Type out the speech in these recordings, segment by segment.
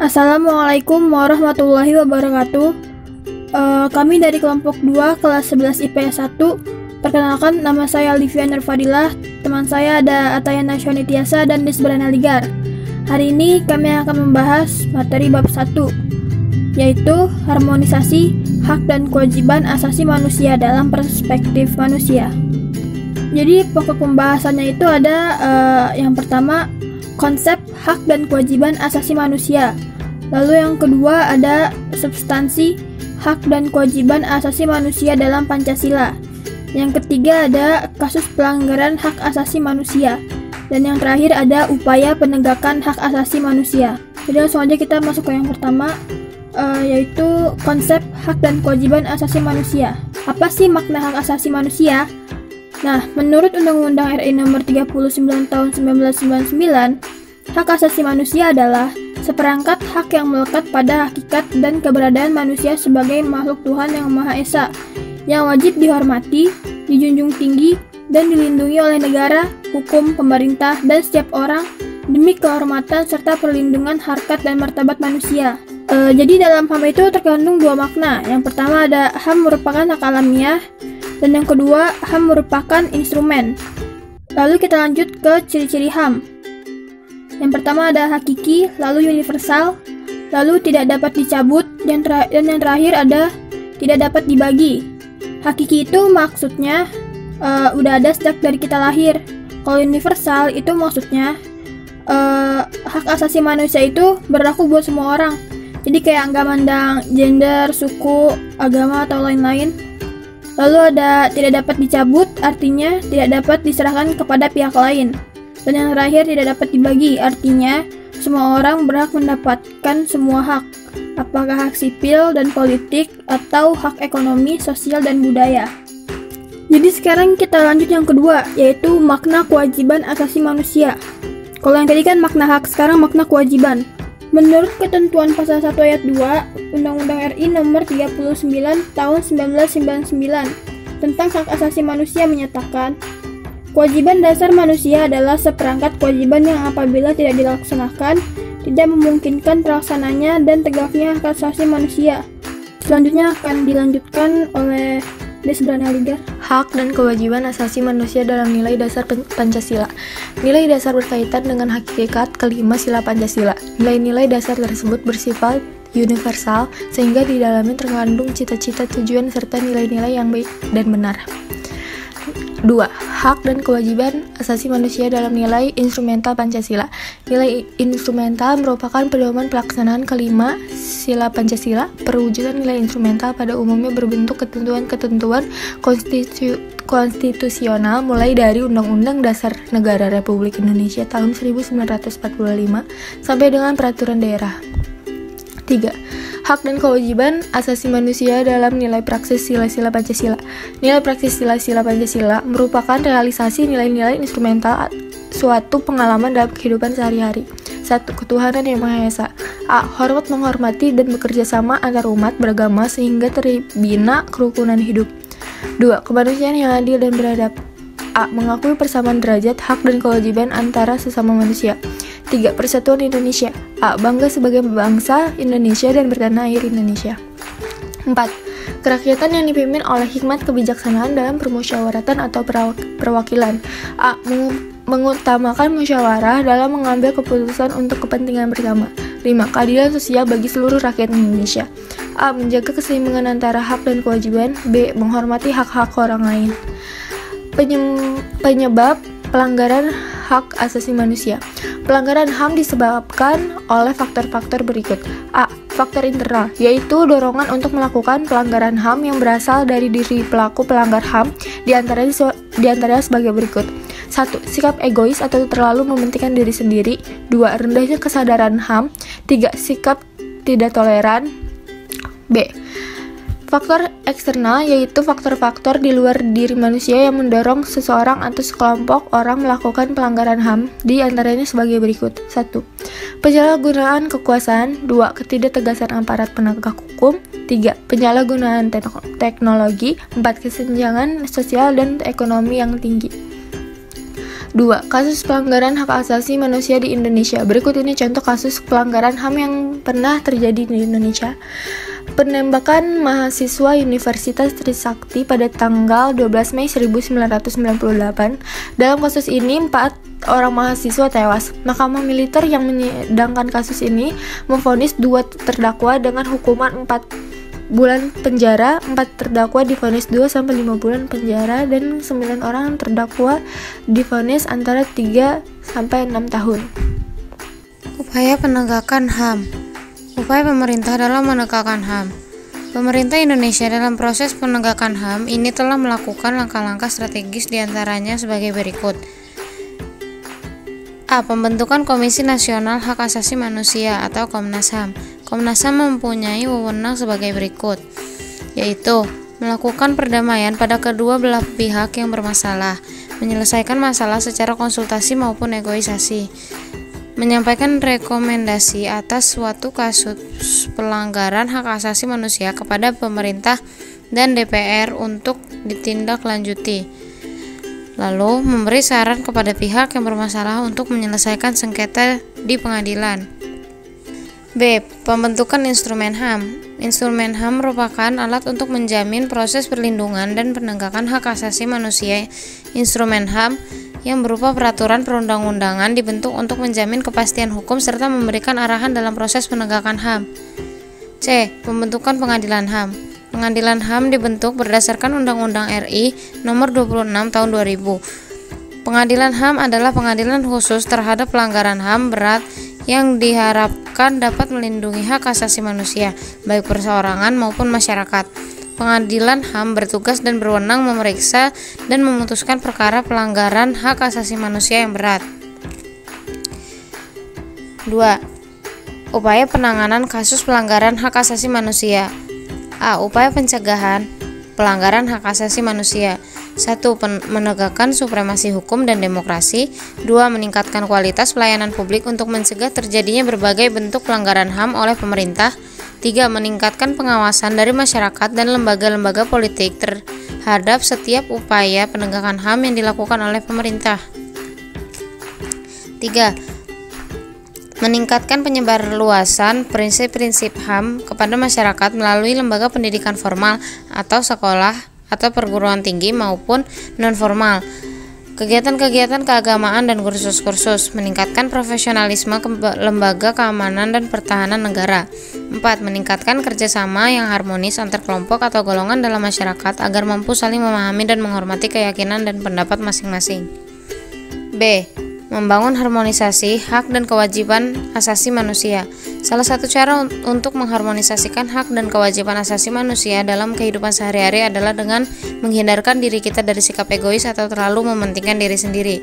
Assalamualaikum warahmatullahi wabarakatuh. Kami dari kelompok 2 kelas 11 IPS 1. Perkenalkan, nama saya Olivia Nurfadilah. Teman saya ada Atayana Shonitiasa dan Desbrana Ligar. Hari ini kami akan membahas materi bab 1, yaitu harmonisasi hak dan kewajiban asasi manusia dalam perspektif manusia. Jadi pokok pembahasannya itu ada yang pertama, konsep hak dan kewajiban asasi manusia. Lalu yang kedua ada substansi hak dan kewajiban asasi manusia dalam Pancasila. Yang ketiga ada kasus pelanggaran hak asasi manusia. Dan yang terakhir ada upaya penegakan hak asasi manusia. Jadi langsung aja kita masuk ke yang pertama, yaitu konsep hak dan kewajiban asasi manusia. Apa sih makna hak asasi manusia? Nah, menurut Undang-Undang RI Nomor 39 Tahun 1999, hak asasi manusia adalah seperangkat hak yang melekat pada hakikat dan keberadaan manusia sebagai makhluk Tuhan yang Maha Esa, yang wajib dihormati, dijunjung tinggi, dan dilindungi oleh negara, hukum, pemerintah, dan setiap orang demi kehormatan serta perlindungan harkat dan martabat manusia. Jadi dalam HAM itu terkandung dua makna. Yang pertama ada HAM merupakan hak alamiah, dan yang kedua HAM merupakan instrumen. Lalu kita lanjut ke ciri-ciri HAM. Yang pertama ada hakiki, lalu universal, lalu tidak dapat dicabut, dan yang terakhir ada tidak dapat dibagi. Hakiki itu maksudnya udah ada sejak dari kita lahir. Kalau universal itu maksudnya hak asasi manusia itu berlaku buat semua orang. Jadi kayak nggak mandang gender, suku, agama, atau lain-lain. Lalu ada tidak dapat dicabut, artinya tidak dapat diserahkan kepada pihak lain. Dan yang terakhir tidak dapat dibagi, artinya semua orang berhak mendapatkan semua hak, apakah hak sipil dan politik atau hak ekonomi, sosial, dan budaya. Jadi sekarang kita lanjut yang kedua, yaitu makna kewajiban asasi manusia. Kalau yang tadi kan makna hak, sekarang makna kewajiban. Menurut ketentuan pasal 1 ayat 2 Undang-Undang RI Nomor 39 Tahun 1999 tentang hak asasi manusia menyatakan, kewajiban dasar manusia adalah seperangkat kewajiban yang apabila tidak dilaksanakan, tidak memungkinkan terlaksananya dan tegaknya hak asasi manusia. Selanjutnya akan dilanjutkan oleh Desbrana Ligar. Hak dan kewajiban asasi manusia dalam nilai dasar Pancasila. Nilai dasar berkaitan dengan hakikat kelima sila Pancasila. Nilai-nilai dasar tersebut bersifat universal, sehingga di dalamnya terkandung cita-cita, tujuan, serta nilai-nilai yang baik dan benar. 2. Hak dan kewajiban asasi manusia dalam nilai instrumental Pancasila. Nilai instrumental merupakan pedoman pelaksanaan kelima sila Pancasila. Perwujudan nilai instrumental pada umumnya berbentuk ketentuan-ketentuan konstitusional mulai dari Undang-Undang Dasar Negara Republik Indonesia tahun 1945 sampai dengan peraturan daerah. 3. Hak dan kewajiban asasi manusia dalam nilai praksis sila-sila Pancasila. Nilai praksis sila-sila Pancasila merupakan realisasi nilai-nilai instrumental suatu pengalaman dalam kehidupan sehari-hari. 1. Ketuhanan yang Maha Esa. A. Hormat menghormati dan bekerja sama antar umat beragama sehingga terbina kerukunan hidup. 2. Kemanusiaan yang adil dan beradab. A. Mengakui persamaan derajat, hak dan kewajiban antara sesama manusia. 3. Persatuan Indonesia. A. Bangga sebagai bangsa Indonesia dan bertanah air Indonesia. 4. Kerakyatan yang dipimpin oleh hikmat kebijaksanaan dalam permusyawaratan atau perwakilan. A. Mengutamakan musyawarah dalam mengambil keputusan untuk kepentingan bersama. 5. Keadilan sosial bagi seluruh rakyat Indonesia. A. Menjaga keseimbangan antara hak dan kewajiban. B. Menghormati hak-hak orang lain. Penyebab pelanggaran hak asasi manusia. Pelanggaran HAM disebabkan oleh faktor-faktor berikut. A. Faktor internal, yaitu dorongan untuk melakukan pelanggaran HAM yang berasal dari diri pelaku pelanggar HAM, diantaranya sebagai berikut. 1. Sikap egois atau terlalu mementingkan diri sendiri. 2. Rendahnya kesadaran HAM. 3. Sikap tidak toleran. B. Faktor eksternal, yaitu faktor-faktor di luar diri manusia yang mendorong seseorang atau sekelompok orang melakukan pelanggaran HAM, di antaranya sebagai berikut. 1. Penyalahgunaan kekuasaan. 2. Ketidaktegasan aparat penegak hukum. 3. Penyalahgunaan teknologi. 4. Kesenjangan sosial dan ekonomi yang tinggi. 2. Kasus pelanggaran hak asasi manusia di Indonesia. Berikut ini contoh kasus pelanggaran HAM yang pernah terjadi di Indonesia. Penembakan mahasiswa Universitas Trisakti pada tanggal 12 Mei 1998. Dalam kasus ini, 4 orang mahasiswa tewas. Mahkamah militer yang menyidangkan kasus ini memvonis 2 terdakwa dengan hukuman 4 bulan penjara, 4 terdakwa divonis 2-5 bulan penjara, dan 9 orang terdakwa divonis antara 3-6 tahun. Upaya penegakan HAM. Upaya pemerintah dalam menegakkan HAM. Pemerintah Indonesia dalam proses penegakan HAM ini telah melakukan langkah-langkah strategis diantaranya sebagai berikut. A. Pembentukan Komisi Nasional Hak Asasi Manusia atau Komnas HAM. Komnas HAM mempunyai wewenang sebagai berikut, yaitu melakukan perdamaian pada kedua belah pihak yang bermasalah, menyelesaikan masalah secara konsultasi maupun negosiasi, menyampaikan rekomendasi atas suatu kasus pelanggaran hak asasi manusia kepada pemerintah dan DPR untuk ditindaklanjuti, lalu memberi saran kepada pihak yang bermasalah untuk menyelesaikan sengketa di pengadilan. B. Pembentukan instrumen HAM. Instrumen HAM merupakan alat untuk menjamin proses perlindungan dan penegakan hak asasi manusia. Instrumen HAM yang berupa peraturan perundang-undangan dibentuk untuk menjamin kepastian hukum serta memberikan arahan dalam proses penegakan HAM. C. Pembentukan pengadilan HAM. Pengadilan HAM dibentuk berdasarkan Undang-Undang RI Nomor 26 Tahun 2000. Pengadilan HAM adalah pengadilan khusus terhadap pelanggaran HAM berat yang diharapkan dapat melindungi hak asasi manusia, baik perseorangan maupun masyarakat. Pengadilan HAM bertugas dan berwenang memeriksa dan memutuskan perkara pelanggaran hak asasi manusia yang berat. 2. Upaya penanganan kasus pelanggaran hak asasi manusia. A. Upaya pencegahan pelanggaran hak asasi manusia. 1. Menegakkan supremasi hukum dan demokrasi. 2. Meningkatkan kualitas pelayanan publik untuk mencegah terjadinya berbagai bentuk pelanggaran HAM oleh pemerintah. 3. Meningkatkan pengawasan dari masyarakat dan lembaga-lembaga politik terhadap setiap upaya penegakan HAM yang dilakukan oleh pemerintah. 3. Meningkatkan penyebarluasan prinsip-prinsip HAM kepada masyarakat melalui lembaga pendidikan formal atau sekolah atau perguruan tinggi maupun non-formal, kegiatan-kegiatan keagamaan dan kursus-kursus. Meningkatkan profesionalisme lembaga keamanan dan pertahanan negara. 4. Meningkatkan kerjasama yang harmonis antar kelompok atau golongan dalam masyarakat agar mampu saling memahami dan menghormati keyakinan dan pendapat masing-masing. B. Membangun harmonisasi hak dan kewajiban asasi manusia. Salah satu cara untuk mengharmonisasikan hak dan kewajiban asasi manusia dalam kehidupan sehari-hari adalah dengan menghindarkan diri kita dari sikap egois atau terlalu mementingkan diri sendiri.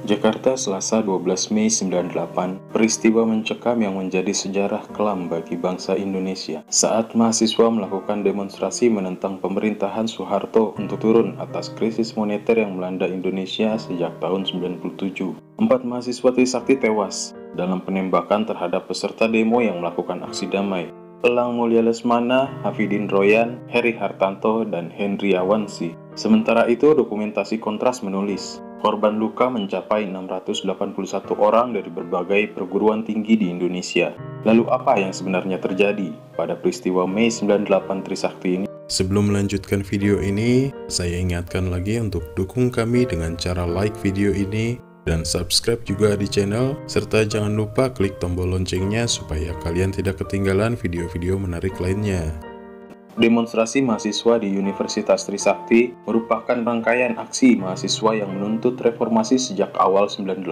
Jakarta, Selasa 12 Mei 98, peristiwa mencekam yang menjadi sejarah kelam bagi bangsa Indonesia saat mahasiswa melakukan demonstrasi menentang pemerintahan Soeharto untuk turun atas krisis moneter yang melanda Indonesia sejak tahun 97. 4 mahasiswa Trisakti tewas dalam penembakan terhadap peserta demo yang melakukan aksi damai. Elang Mulya Lesmana, Hafidin Royan, Heri Hartanto, dan Henry Awansi. Sementara itu, dokumentasi Kontras menulis, korban luka mencapai 681 orang dari berbagai perguruan tinggi di Indonesia. Lalu apa yang sebenarnya terjadi pada peristiwa Mei 98 Trisakti ini? Sebelum melanjutkan video ini, saya ingatkan lagi untuk dukung kami dengan cara like video ini dan subscribe juga di channel, serta jangan lupa klik tombol loncengnya supaya kalian tidak ketinggalan video-video menarik lainnya. Demonstrasi mahasiswa di Universitas Trisakti merupakan rangkaian aksi mahasiswa yang menuntut reformasi sejak awal 98.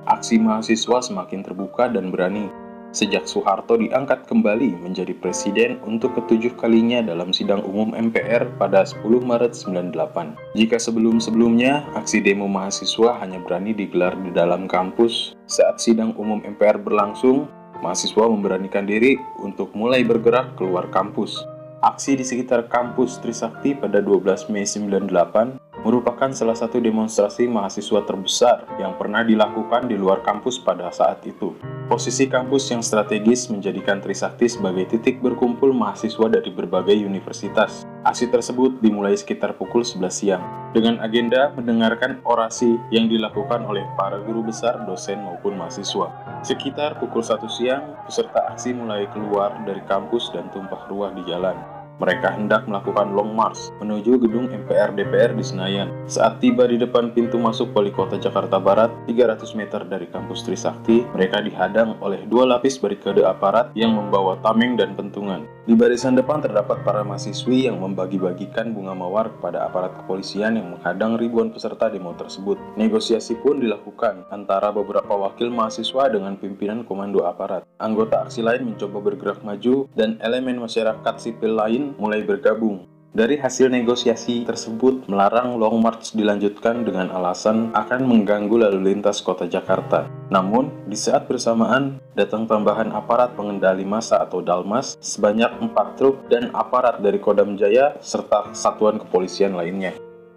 Aksi mahasiswa semakin terbuka dan berani sejak Soeharto diangkat kembali menjadi presiden untuk ke-7 kalinya dalam sidang umum MPR pada 10 Maret 98. Jika sebelum-sebelumnya aksi demo mahasiswa hanya berani digelar di dalam kampus, saat sidang umum MPR berlangsung, mahasiswa memberanikan diri untuk mulai bergerak keluar kampus. Aksi di sekitar kampus Trisakti pada 12 Mei 98 merupakan salah satu demonstrasi mahasiswa terbesar yang pernah dilakukan di luar kampus pada saat itu. Posisi kampus yang strategis menjadikan Trisakti sebagai titik berkumpul mahasiswa dari berbagai universitas. Aksi tersebut dimulai sekitar pukul 11 siang, dengan agenda mendengarkan orasi yang dilakukan oleh para guru besar, dosen maupun mahasiswa. Sekitar pukul 1 siang, peserta aksi mulai keluar dari kampus dan tumpah ruah di jalan. Mereka hendak melakukan long march menuju gedung MPR DPR di Senayan. Saat tiba di depan pintu masuk Wali Kota Jakarta Barat, 300 meter dari kampus Trisakti, mereka dihadang oleh 2 lapis barikade aparat yang membawa tameng dan pentungan. Di barisan depan terdapat para mahasiswi yang membagi-bagikan bunga mawar kepada aparat kepolisian yang menghadang ribuan peserta demo tersebut. Negosiasi pun dilakukan antara beberapa wakil mahasiswa dengan pimpinan komando aparat. Anggota aksi lain mencoba bergerak maju dan elemen masyarakat sipil lain mulai bergabung. Dari hasil negosiasi tersebut melarang long march dilanjutkan dengan alasan akan mengganggu lalu lintas kota Jakarta. Namun, di saat bersamaan datang tambahan aparat pengendali massa atau Dalmas sebanyak 4 truk dan aparat dari Kodam Jaya serta satuan kepolisian lainnya.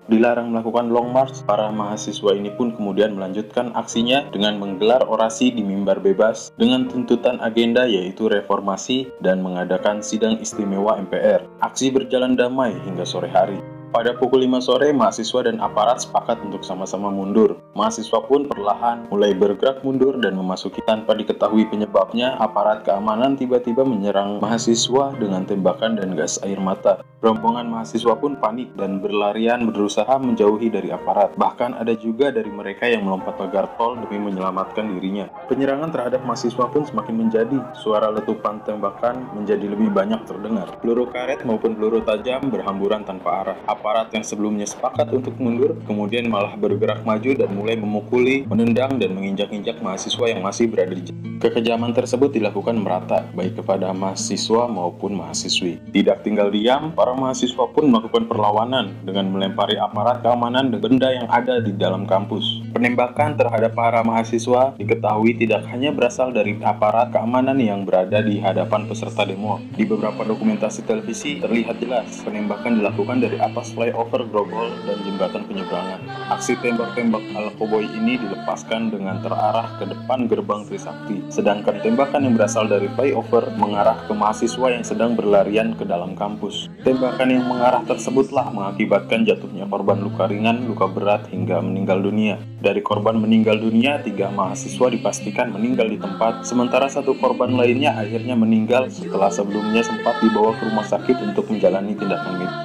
Dilarang melakukan long march, para mahasiswa ini pun kemudian melanjutkan aksinya dengan menggelar orasi di mimbar bebas dengan tuntutan agenda yaitu reformasi dan mengadakan sidang istimewa MPR. Aksi berjalan damai hingga sore hari. Pada pukul 5 sore, mahasiswa dan aparat sepakat untuk sama-sama mundur. Mahasiswa pun perlahan mulai bergerak mundur dan memasuki tanpa diketahui penyebabnya, aparat keamanan tiba-tiba menyerang mahasiswa dengan tembakan dan gas air mata. Rombongan mahasiswa pun panik dan berlarian berusaha menjauhi dari aparat. Bahkan ada juga dari mereka yang melompat pagar tol demi menyelamatkan dirinya. Penyerangan terhadap mahasiswa pun semakin menjadi. Suara letupan tembakan menjadi lebih banyak terdengar. Peluru karet maupun peluru tajam berhamburan tanpa arah. Aparat yang sebelumnya sepakat untuk mundur, kemudian malah bergerak maju dan mulai memukuli, menendang, dan menginjak-injak mahasiswa yang masih berada di jalan. Kekejaman tersebut dilakukan merata, baik kepada mahasiswa maupun mahasiswi. Tidak tinggal diam, para mahasiswa pun melakukan perlawanan dengan melempari aparat keamanan dan benda yang ada di dalam kampus. Penembakan terhadap para mahasiswa diketahui tidak hanya berasal dari aparat keamanan yang berada di hadapan peserta demo. Di beberapa dokumentasi televisi terlihat jelas penembakan dilakukan dari atas flyover Grogol dan jembatan penyeberangan. Aksi tembak-tembak ala koboi ini dilepaskan dengan terarah ke depan gerbang Trisakti, sedangkan tembakan yang berasal dari flyover mengarah ke mahasiswa yang sedang berlarian ke dalam kampus. Tembakan yang mengarah tersebutlah mengakibatkan jatuhnya korban luka ringan, luka berat, hingga meninggal dunia. Dari korban meninggal dunia, 3 mahasiswa dipastikan meninggal di tempat, sementara 1 korban lainnya akhirnya meninggal setelah sebelumnya sempat dibawa ke rumah sakit untuk menjalani tindakan medis.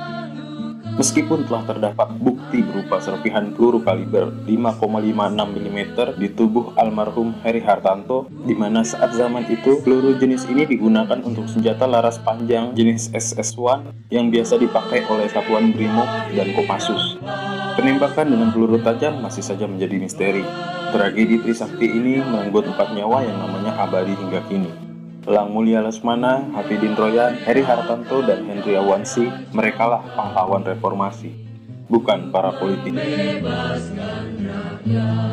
Meskipun telah terdapat bukti berupa serpihan peluru kaliber 5,56 mm di tubuh almarhum Heri Hartanto, di mana saat zaman itu peluru jenis ini digunakan untuk senjata laras panjang jenis SS-1 yang biasa dipakai oleh Satuan Brimob dan Kopassus. Penembakan dengan peluru tajam masih saja menjadi misteri. Tragedi Trisakti ini merenggut 4 nyawa yang namanya abadi hingga kini. Elang Mulia Lesmana, Hafidin Royan, Heri Hartanto, dan Henry Awansi, merekalah pahlawan reformasi, bukan para politikus. Bebaskan rakyat.